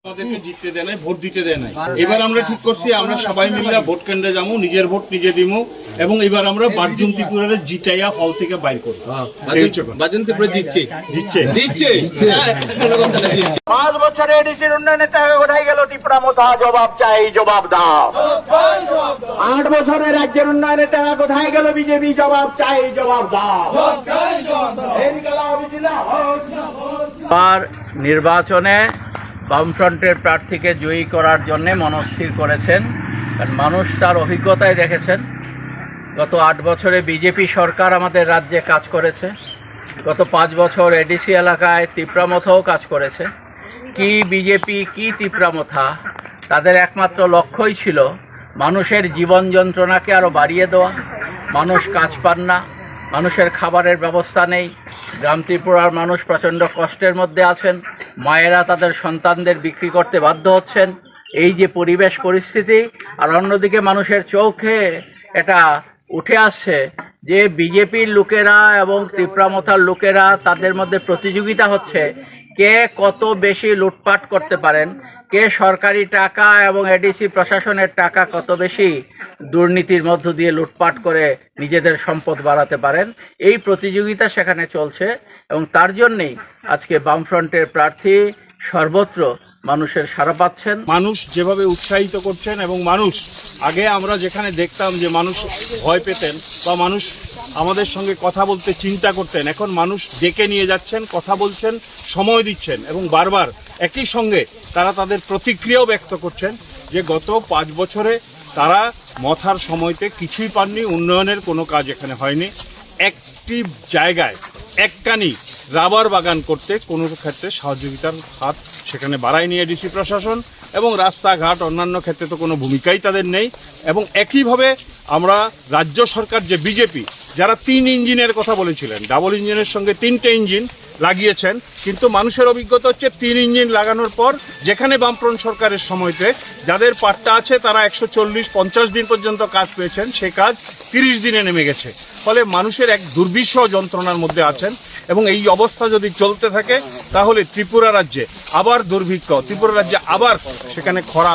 আমাদেরকে জিততে দেয় নাই, ভোট দিতে দেয় নাই। এবার আমরা ঠিক করছি আমরা সবাই মিলে ভোট কেন্দ্রে যাবো, নিজের ভোট নিজে দিব এবং এবার আমরা বারজন্তিপুরে জিতাইয়া হল থেকে বাইর করবো। বারজন্তিপুরে জিতছে। 5 বছরে এডিসির উন্নয়নের টাকা কোথায় গেল? টিপরা মোথা, জবাব চাই, জবাব দাও। 8 বছরে রাজ্যের উন্নয়নের টাকা কোথায় গেল? বিজেপি, জবাব চাই, জবাব দাও। নির্বাচনে বামফ্রন্টের প্রার্থীকে জয়ী করার জন্য মনস্থির করেছেন, কারণ মানুষ তার অভিজ্ঞতায় দেখেছেন। গত 8 বছরে বিজেপি সরকার আমাদের রাজ্যে কাজ করেছে, গত 5 বছর এডিসি এলাকায় তিপ্রামথাও কাজ করেছে। কি বিজেপি কি তিপ্রামথা, তাদের একমাত্র লক্ষ্যই ছিল মানুষের জীবন যন্ত্রণাকে আরও বাড়িয়ে দেওয়া। মানুষ কাজ পান না, মানুষের খাবারের ব্যবস্থা নেই, গ্রাম ত্রিপুরার মানুষ প্রচণ্ড কষ্টের মধ্যে আছেন, মায়েরা তাদের সন্তানদের বিক্রি করতে বাধ্য হচ্ছেন। এই যে পরিবেশ পরিস্থিতি, আর অন্যদিকে মানুষের চোখে এটা উঠে আসছে যে বিজেপির লোকেরা এবং তিপ্রামথার লোকেরা তাদের মধ্যে প্রতিযোগিতা হচ্ছে কে কত বেশি লুটপাট করতে পারেন, কে সরকারি টাকা এবং এডিসি প্রশাসনের টাকা কত বেশি দুর্নীতির মধ্য দিয়ে লুটপাট করে নিজেদের সম্পদ বাড়াতে পারেন। এই প্রতিযোগিতা সেখানে চলছে এবং তার জন্যেই আজকে বামফ্রন্টের প্রার্থী সর্বত্র মানুষের সাড়া পাচ্ছেন। মানুষ যেভাবে উৎসাহিত করছেন এবং মানুষ আগে আমরা যেখানে দেখতাম যে মানুষ ভয় পেতেন বা মানুষ আমাদের সঙ্গে কথা বলতে চিন্তা করতেন, এখন মানুষ ডেকে নিয়ে যাচ্ছেন, কথা বলছেন, সময় দিচ্ছেন এবং বারবার একই সঙ্গে তারা তাদের প্রতিক্রিয়াও ব্যক্ত করছেন যে গত 5 বছরে তারা মথার সময়তে কিছুই পাননি, উন্নয়নের কোনো কাজ এখানে হয়নি। একটি জায়গায় এককানি রাবার বাগান করতে কোনো ক্ষেত্রে সহযোগিতার হাত সেখানে বাড়ায়নি এডিসি প্রশাসন এবং রাস্তাঘাট অন্যান্য ক্ষেত্রে তো কোনো ভূমিকাই তাদের নেই। এবং একইভাবে আমরা রাজ্য সরকার যে বিজেপি যারা 3 ইঞ্জিনের কথা বলেছিলেন, ডাবল ইঞ্জিনের সঙ্গে 3টে ইঞ্জিন লাগিয়েছেন, কিন্তু মানুষের অভিজ্ঞতা হচ্ছে 3 ইঞ্জিন লাগানোর পর যেখানে বামফ্রন্ট সরকারের সময়তে যাদের পাট্টা আছে তারা 140-50 দিন পর্যন্ত কাজ পেয়েছেন, সে কাজ 30 দিনে নেমে গেছে। ফলে মানুষের এক দুর্বিষহ যন্ত্রণার মধ্যে আছেন এবং এই অবস্থা যদি চলতে থাকে তাহলে ত্রিপুরা রাজ্যে আবার দুর্ভিক্ষ, ত্রিপুরা রাজ্যে আবার সেখানে খরা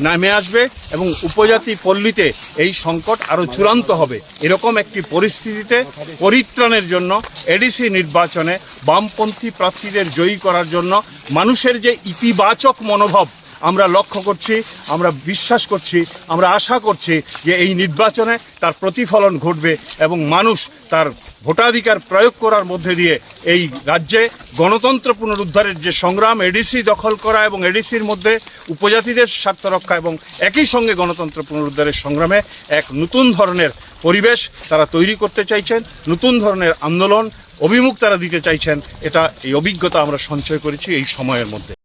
নামে আসবে এবং উপজাতি পল্লীতে এই সংকট আরো চূড়ান্ত হবে। এরকম একটি পরিস্থিতিতে পরিত্রাণের জন্য এডিসি নির্বাচনে বামপন্থী প্রার্থীদের জয়ী করার জন্য মানুষের যে ইতিবাচক মনোভাব আমরা লক্ষ্য করছি, আমরা বিশ্বাস করছি, আমরা আশা করছি যে এই নির্বাচনে তার প্রতিফলন ঘটবে এবং মানুষ তার ভোটাধিকার প্রয়োগ করার মধ্যে দিয়ে এই রাজ্যে গণতন্ত্র পুনরুদ্ধারের যে সংগ্রাম, এডিসি দখল করা এবং এডিসির মধ্যে উপজাতিদের স্বার্থ রক্ষা এবং একই সঙ্গে গণতন্ত্র পুনরুদ্ধারের সংগ্রামে এক নতুন ধরনের পরিবেশ তারা তৈরি করতে চাইছেন, নতুন ধরনের আন্দোলন অভিমুখ তারা দিতে চাইছেন। এটা এই অভিজ্ঞতা আমরা সঞ্চয় করেছি এই সময়ের মধ্যে।